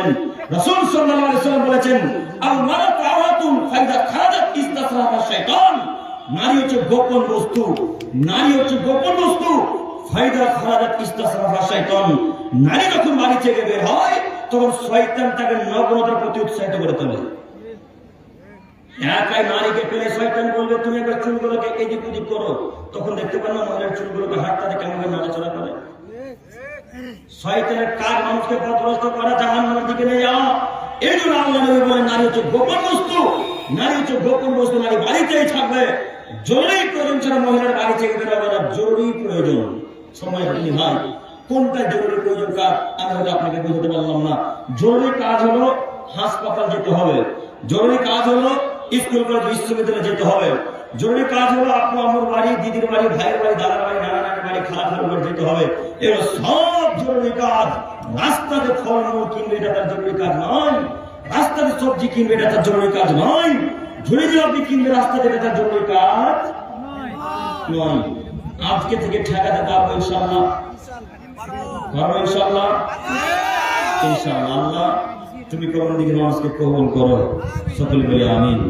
বলেন। রাসূল সাল্লাল্লাহু আলাইহি ওয়াসাল্লাম বলেছেন, আল মারাতু আওরাতুন ফাইদা খারাজাত ইসতাসরাহা শাইতান। নারী হচ্ছে গোপন বস্তু, নারী হচ্ছে গোপন বস্তু। ফাইদা খারাজাত ইসতাসরাহা শাইতান। নারী যখন বাড়ি থেকে বের হয় তখন শয়তান তাকে নগ্নতার প্রতি উৎসাহিত করে তোলে। একাই নারীকে পেলে শয়তান বলবে তুমি একবার চুলগুলোকে এদিক ওদিক করো, তখন দেখতে পান না মহিলার চুলগুলোকে হাতটাতে কেমন করে নড়াচড়া করে। শয়তানের কাজ মানুষকে পথভ্রষ্ট করা, জাহান্নামের দিকে নিয়ে যাওয়া। এই জন্য আল্লাহ নবী বলেন নারী হচ্ছে গোপন বস্তু, নারী হচ্ছে গোপন বস্তু। নারী বাড়িতেই থাকবে, জরুরি প্রয়োজন ছাড়া মহিলার বাড়ি থেকে বেরোবে না। জরুরি প্রয়োজন সময় আপনি ভাই কোনটা জরুরি প্রয়োজন কাজ আমি হয়তো আপনাকে বুঝতে পারলাম না। জরুরি কাজ হলো হাসপাতাল যেতে হবে, জরুরি কাজ হলো স্কুল কলেজ বিশ্ববিদ্যালয়ে যেতে হবে, জরুরি কাজ হলো আপু আমার বাড়ি, দিদির বাড়ি, ভাইয়ের বাড়ি, দাদার বাড়ি, নানা নানির বাড়ি, খালা খালুর বাড়ি যেতে হবে। এগুলো সব জরুরি কাজ। রাস্তাতে ফলমূল কিনবে এটা তার জরুরি কাজ নয়, রাস্তাতে সবজি কিনবে এটা তার জরুরি কাজ নয়, ঝুড়ি জিলাপি কিনবে রাস্তাতে এটা তার জরুরি কাজ নয়। আজকে থেকে ঠেকাতে পারবো ইনশাআল্লাহ, পারবো ইনশাআল্লাহ, ইনশাআল্লাহ। আল্লাহ তুমি কোরআন দিকে মানুষকে কবুল করো, সকলে বলি আমিন।